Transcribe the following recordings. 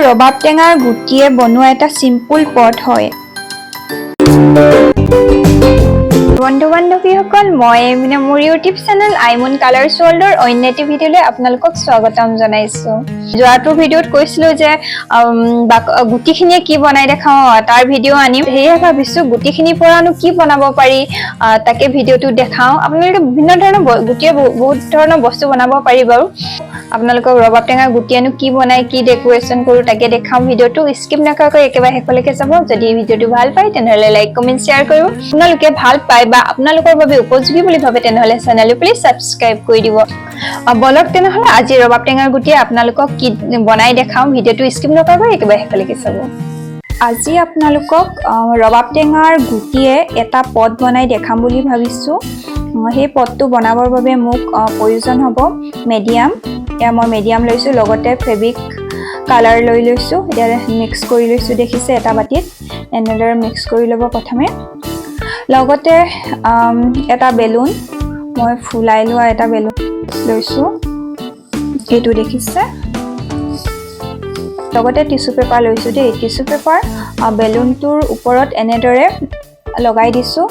ৰবাব টেঙাৰ গুটিয়ে বনোৱা এটা সিম্পল পদ হয়। বন্ধু বান্ধৱীসকল, মই মোৰ ইউটিউব চেনেল আইমন কালাৰ্ছ ৱৰ্ল্ডৰ অন্য এটি ভিডিঅ'লৈ আপোনালোকক স্বাগতম জনাইছো। যোৱাটো ভিডিঅ'ত কৈছিলো যে গুটিখিনিয়ে কি বনাই দেখাও তাৰ ভিডিঅ' আনিম। সেয়ে ভাবিছো গুটিখিনিৰ পৰানো কি বনাব পাৰি তাকে ভিডিঅ'টো দেখাও। আপোনালোকে বিভিন্ন ধৰণৰ গুটিয়ে বহুত ধৰণৰ বস্তু বনাব পাৰি বাৰু। আপোনালোকক ৰবাব টেঙাৰ গুটিয়েনো কি বনাই কি ডেকোৰেশ্যন কৰো তাকে দেখাম। ভিডিঅ'টো স্কিপ নকৰাকৈ একেবাৰে শেষলৈকে চাব। যদি ভিডিঅ'টো ভাল পায় তেনেহ'লে লাইক কমেন্ট শ্বেয়াৰ কৰিব। আপোনালোকে ভাল পায় বা আপোনালোকৰ বাবে উপযোগী বুলি ভাবে তেনেহ'লে চেনেলটো প্লিজ সাবস্ক্ৰাইব কৰি দিব। বলক তেনেহ'লে আজি ৰবাব টেঙাৰ গুটিয়ে আপোনালোকক কি বনাই দেখাম। ভিডিঅ'টো স্কিপ নকৰাকৈ একেবাৰে শেষলৈকে চাব। আজি আপোনালোকক ৰবাব টেঙাৰ গুটিয়ে এটা পদ বনাই দেখাম বুলি ভাবিছো। সেই পদটো বনাবৰ বাবে মোক প্ৰয়োজন হ'ব মিডিয়াম। এয়া মই মিডিয়াম লৈছো, লগতে ফেব্ৰিক কালাৰ লৈ লৈছো। এতিয়া মিক্স কৰি লৈছো, দেখিছে এটা বাটিত এনেদৰে মিক্স কৰি ল'ব প্ৰথমে। লগতে এটা বেলুন, মই ফুলাই লোৱা এটা বেলুন লৈছো, এইটো দেখিছে। লগতে টিস্যু পেপাৰ লৈছো দেই। টিস্যু পেপাৰ বেলুনটোৰ ওপৰত এনেদৰে লগাই দিছো।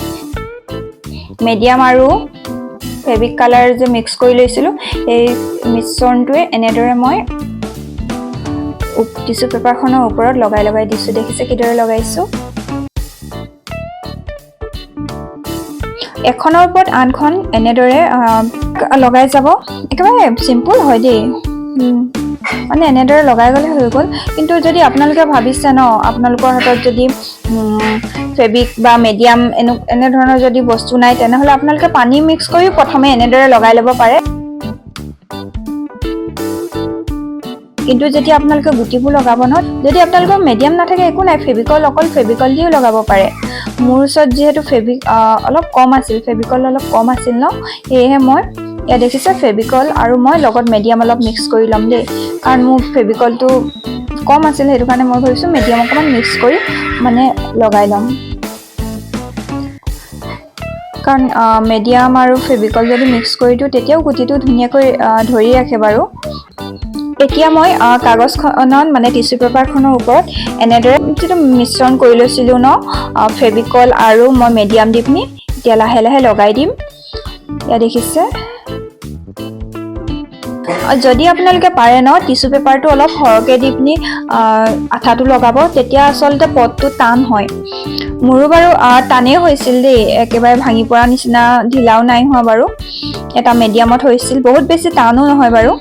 মিডিয়াম আৰু ফেব্ৰিক কালাৰ যে মিক্স কৰি লৈছিলো এই মিশ্ৰণটোৱে এনেদৰে মই টিস্যু পেপাৰখনৰ ওপৰত লগাই দিছো। দেখিছে কিদৰে লগাইছো। এখনৰ ওপৰত আনখন এনেদৰে লগাই যাব। একেবাৰে চিম্পল হয় দেই, মানে এনেদৰে লগাই গ'লে হৈ গ'ল। কিন্তু যদি আপোনালোকে ভাবিছে ন আপোনালোকৰ হাতত যদি ফেব্ৰিক বা মিডিয়াম এনেধৰণৰ যদি বস্তু নাই তেনেহ'লে আপোনালোকে পানী মিক্স কৰি প্ৰথমে এনেদৰে লগাই ল'ব পাৰে। কিন্তু যেতিয়া আপোনালোকে গুটিবোৰ লগাব ন, যদি আপোনালোকৰ মিডিয়াম নাথাকে একো নাই, অকল ফেব্ৰিকল দিও লগাব পাৰে। মোৰ ওচৰত যিহেতু ফেব্ৰিক অলপ কম আছিল ন, সেয়েহে মই ইয়াত দেখিছে ফেব্ৰিকল আৰু মই লগত মিডিয়াম অলপ মিক্স কৰি ল'ম দেই। কাৰণ মোৰ ফেব্ৰিকলটো কম আছিল, সেইটো কাৰণে মই ভাবিছোঁ মিডিয়াম অকণমান মিক্স কৰি মানে লগাই ল'ম। কাৰণ মিডিয়াম আৰু ফেব্ৰিকল যদি মিক্স কৰি দিওঁ তেতিয়াও গুটিটো ধুনীয়াকৈ ধৰি ৰাখে বাৰু। এতিয়া মই কাগজখনত মানে টিস্যু পেপাৰখনৰ ওপৰত এনেদৰে যিটো মিশ্ৰণ কৰি লৈছিলোঁ ন ফেব্ৰিকল আৰু মই মিডিয়াম দি পিনি এতিয়া লাহে লাহে লগাই দিম। এয়া দেখিছে। যদি আপোনালোকে পাৰে ন টিস্যু পেপাৰটো অলপ সৰহকৈ দি পিনি আঠাটো লগাব, তেতিয়া আচলতে পদটো টান হয়। মোৰো বাৰু টানেই হৈছিল দেই, একেবাৰে ভাঙি পৰা নিচিনা ঢিলাও নাই হোৱা বাৰু। এটা মিডিয়ামত হৈছিল, বহুত বেছি টানো নহয় বাৰু।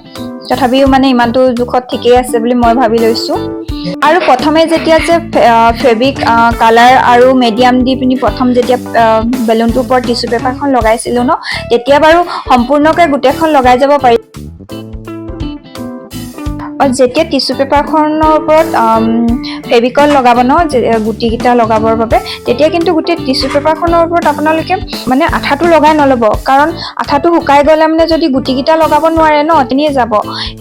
তথাপিও মানে ইমানটো জোখত ঠিকেই আছে বুলি মই ভাবি লৈছোঁ। আৰু প্ৰথমে যেতিয়া যে ফেব্ৰিক কালাৰ আৰু মিডিয়াম দি পিনি প্ৰথম যেতিয়া বেলুনটোৰ ওপৰত টিস্যু পেপাৰখন লগাইছিলোঁ ন, তেতিয়া বাৰু সম্পূৰ্ণকৈ গোটেইখন লগাই যাব পাৰি। যেতিয়া টিস্যু পেপাৰখনৰ ওপৰত ফেব্ৰিকল লগাব ন গুটিকেইটা লগাবৰ বাবে, তেতিয়া কিন্তু গোটেই টিস্যু পেপাৰখনৰ ওপৰত আপোনালোকে মানে আঠাটো লগাই নল'ব। কাৰণ আঠাটো শুকাই গ'লে মানে যদি গুটিকেইটা লগাব নোৱাৰে ন তেনেই যাব।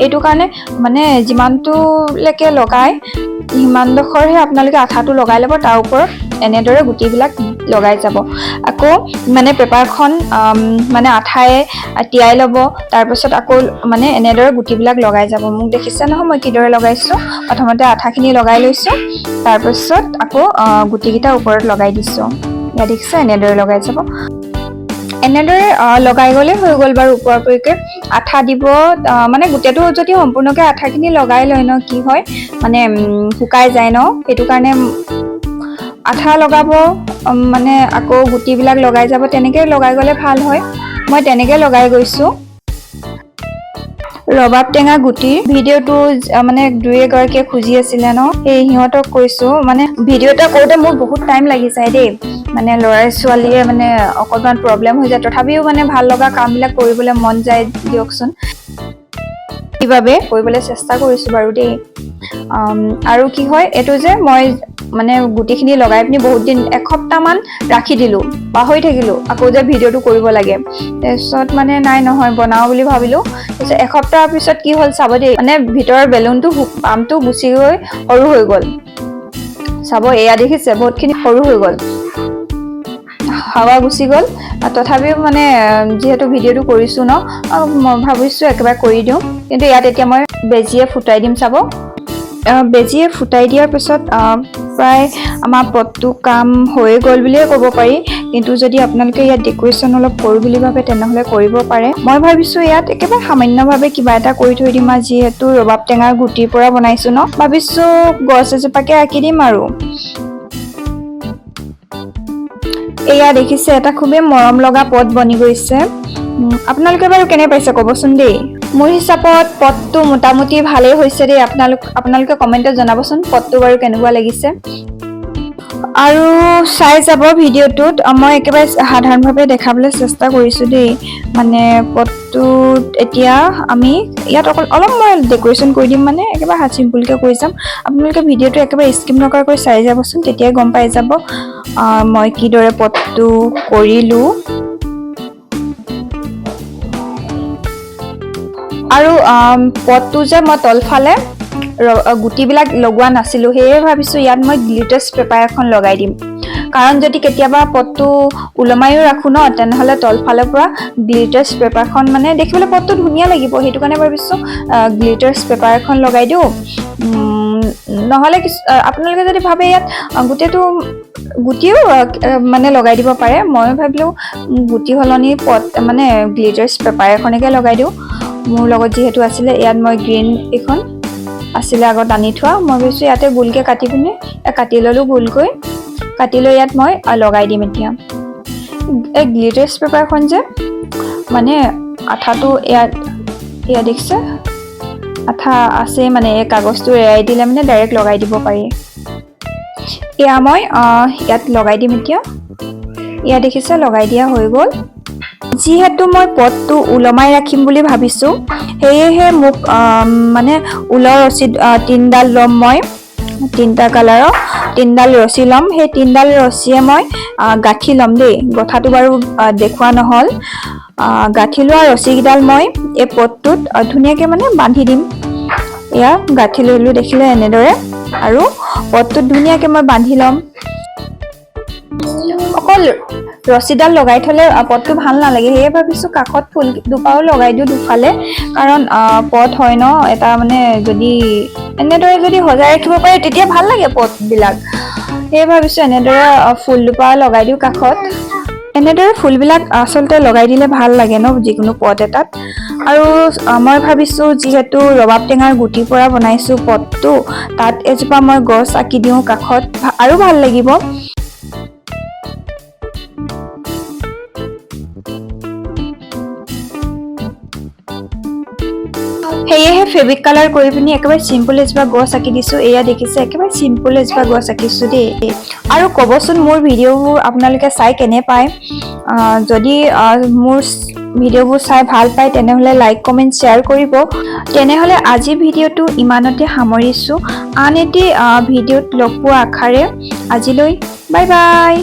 এইটো কাৰণে মানে যিমানটোলৈকে লগাই সিমানডোখৰহে আপোনালোকে আঠাটো লগাই ল'ব, তাৰ ওপৰত এনেদৰে গুটিবিলাক লগাই যাব। আকৌ মানে পেপাৰখন মানে আঠায়ে তিয়াই ল'ব, তাৰপিছত আকৌ মানে এনেদৰে গুটিবিলাক লগাই যাব। মোক দেখিছে নহয় মই কিদৰে লগাইছোঁ। প্ৰথমতে আঠাখিনি লগাই লৈছোঁ, তাৰপিছত আকৌ গুটিকেইটা ওপৰত লগাই দিছোঁ। ইয়াত দেখিছে এনেদৰে লগাই যাব। এনেদৰে লগাই গ'লে হৈ গ'ল বাৰু। ওপৰলৈকে আঠা দিব, মানে গোটেইটো যদি সম্পূৰ্ণকৈ আঠাখিনি লগাই লয় ন কি হয় মানে শুকাই যায় ন, সেইটো কাৰণে আঠা লগাব মানে আকৌ গুটিবিলাক লগাই যাব। তেনেকৈ লগাই গ'লে ভাল হয়। মই তেনেকৈ লগাই গৈছোঁ। ৰবাব টেঙা গুটিৰ ভিডিঅ'টো মানে দুই এগৰাকীয়ে খুজি আছিলে ন, সেই সিহঁতক কৈছোঁ মানে ভিডিঅ' এটা কৰোঁতে মোৰ বহুত টাইম লাগি যায় দেই। মানে ল'ৰা ছোৱালীয়ে মানে অকণমান প্ৰব্লেম হৈ যায়, তথাপিও মানে ভাল লগা কামবিলাক কৰিবলৈ মন যায় দিয়কচোন। সেইবাবে কৰিবলৈ চেষ্টা কৰিছোঁ বাৰু দেই। আৰু কি হয় এইটো যে মই মানে গুটিখিনি লগাই পিনি বহুত দিন এসপ্তাহমান ৰাখি দিলোঁ, পাহৰি থাকিলোঁ আকৌ যে ভিডিঅ'টো কৰিব লাগে। তাৰপিছত মানে নহয় বনাওঁ বুলি ভাবিলোঁ। তাৰপিছত এসপ্তাহৰ পিছত কি হ'ল চাব দেই, মানে ভিতৰৰ বেলুনটো পামটো গুচি গৈ সৰু হৈ গ'ল। চাব এয়া দেখিছে বহুতখিনি সৰু হৈ গ'ল, হাৱা গুচি গ'ল। তথাপিও মানে যিহেতু ভিডিঅ'টো কৰিছোঁ ন, মই ভাবিছোঁ একেবাৰে কৰি দিওঁ। কিন্তু ইয়াত এতিয়া মই বেজিয়ে ফুটাই দিম চাব। বেজিয়ে ফুটাই দিয়াৰ পিছত প্ৰায় আমাৰ পটটো কাম হৈ গ'ল বুলিয়ে ক'ব পাৰি কিন্তু যদি আপোনালোকে ইয়াত ডেকোৰেশ্যন অলপ কৰোঁ বুলি ভাবে তেনেহ'লে কৰিব পাৰে মই ভাবিছোঁ ইয়াত একেবাৰে সামান্যভাৱে কিবা এটা কৰি থৈ দিম আৰু যিহেতু ৰবাব টেঙাৰ গুটিৰ পৰা বনাইছোঁ ন ভাবিছোঁ গছ এজোপাকে আঁকি দিম আৰু এয়া দেখিছে এটা খুবেই মৰম লগা পট বনি গৈছে আপোনালোকে বাৰু কেনে পাইছে ক'বচোন দেই মোৰ হিচাপত পটটো মোটামুটি ভালেই হৈছে দেই আপোনালোকে কমেণ্টত জনাবচোন পটটো বাৰু কেনেকুৱা লাগিছে আৰু চাই যাব ভিডিঅ'টোত মই একেবাৰে সাধাৰণভাৱে দেখাবলৈ চেষ্টা কৰিছোঁ দেই মানে পটটোত এতিয়া আমি ইয়াত অলপ মই ডেকোৰেশ্যন কৰি দিম মানে একেবাৰে চিম্পুলকৈ কৰি যাম আপোনালোকে ভিডিঅ'টো একেবাৰে স্কিপ নকৰাকৈ চাই যাবচোন তেতিয়াই গম পাই যাব মই কিদৰে পটটো কৰিলোঁ আৰু পটটো যে মই তলফালে গুটিবিলাক লগোৱা নাছিলোঁ সেয়ে ভাবিছোঁ ইয়াত মই গ্লিটাৰ্ছ পেপাৰ এখন লগাই দিম কাৰণ যদি কেতিয়াবা পটটো ওলমাইও ৰাখোঁ ন তেনেহ'লে তলফালৰ পৰা গ্লিটাৰ্ছ পেপাৰখন মানে দেখিবলৈ পটটো ধুনীয়া লাগিব সেইটো কাৰণে ভাবিছোঁ গ্লিটাৰ্ছ পেপাৰ এখন লগাই দিওঁ নহ'লে আপোনালোকে যদি ভাবে ইয়াত গুটিও মানে লগাই দিব পাৰে মই ভাবিলোঁ গুটি সলনি পট মানে গ্লিটাৰ্ছ পেপাৰ এখনকে লগাই দিওঁ মোৰ লগত যিহেতু আছিলে ইয়াত মই গ্ৰীণ এখন আছিলে আগত আনি থোৱা মই ভাবিছোঁ ইয়াতে গোলকৈ কাটি পিনে কাটি ল'লোঁ গোলকৈ কাটি লৈ ইয়াত মই লগাই দিম এতিয়া এই গ্লিটাৰ্ছ পেপাৰখন যে মানে আঠাটো ইয়াত দেখিছে আঠা আছে মানে এই কাগজটো এৰাই দিলে মানে ডাইৰেক্ট লগাই দিব পাৰি এয়া মই ইয়াত লগাই দিম এতিয়া ইয়াত দেখিছে লগাই দিয়া হৈ গ'ল যিহেতু মই পটটো ওলমাই ৰাখিম বুলি ভাবিছোঁ সেয়েহে মোক মানে ঊলৰ ৰছী 3ডাল ল'ম মই 3টা কালাৰৰ 3ডাল ৰছী ল'ম সেই 3ডাল ৰছীয়ে মই গাঁঠি ল'ম দেই গঠাটো বাৰু দেখুওৱা নহ'ল গাঁঠি লোৱা ৰছীকেইডাল মই এই পটটোত ধুনীয়াকৈ মানে বান্ধি দিম এয়া গাঁঠি লৈলোঁ দেখিলে এনেদৰে আৰু পটটোত ধুনীয়াকৈ মই বান্ধি ল'ম অকল ৰছীডাল লগাই থ'লে পটটো ভাল নালাগে সেয়ে ভাবিছোঁ কাষত ফুল দুপাও লগাই দিওঁ দুফালে কাৰণ পট হয় ন এটা মানে যদি এনেদৰে যদি সজাই ৰাখিব পাৰে তেতিয়া ভাল লাগে পটবিলাক সেয়ে ভাবিছোঁ এনেদৰে ফুল দুপা লগাই দিওঁ কাষত এনেদৰে ফুলবিলাক আচলতে লগাই দিলে ভাল লাগে ন যিকোনো পট এটাত আৰু মই ভাবিছোঁ যিহেতু ৰবাব টেঙাৰ গুটিৰ পৰা বনাইছোঁ পটটো তাত এজোপা মই গছ আঁকি দিওঁ কাষত আৰু ভাল লাগিব সেয়েহে ফেব্ৰিক কালাৰ কৰি পিনি একেবাৰে চিম্পল এজোপা গছ আঁকি দিছোঁ এয়া দেখিছে একেবাৰে চিম্পল এজোপা গছ আঁকিছোঁ দেই আৰু ক'বচোন মোৰ ভিডিঅ'বোৰ আপোনালোকে চাই কেনে পায় যদি মোৰ ভিডিঅ'বোৰ চাই ভাল পায় তেনেহ'লে লাইক কমেণ্ট শ্বেয়াৰ কৰিব তেনেহ'লে আজি ভিডিঅ'টো ইমানতে সামৰিছোঁ আন এটি ভিডিঅ'ত লগ পোৱা আশাৰে আজিলৈ বাই বাই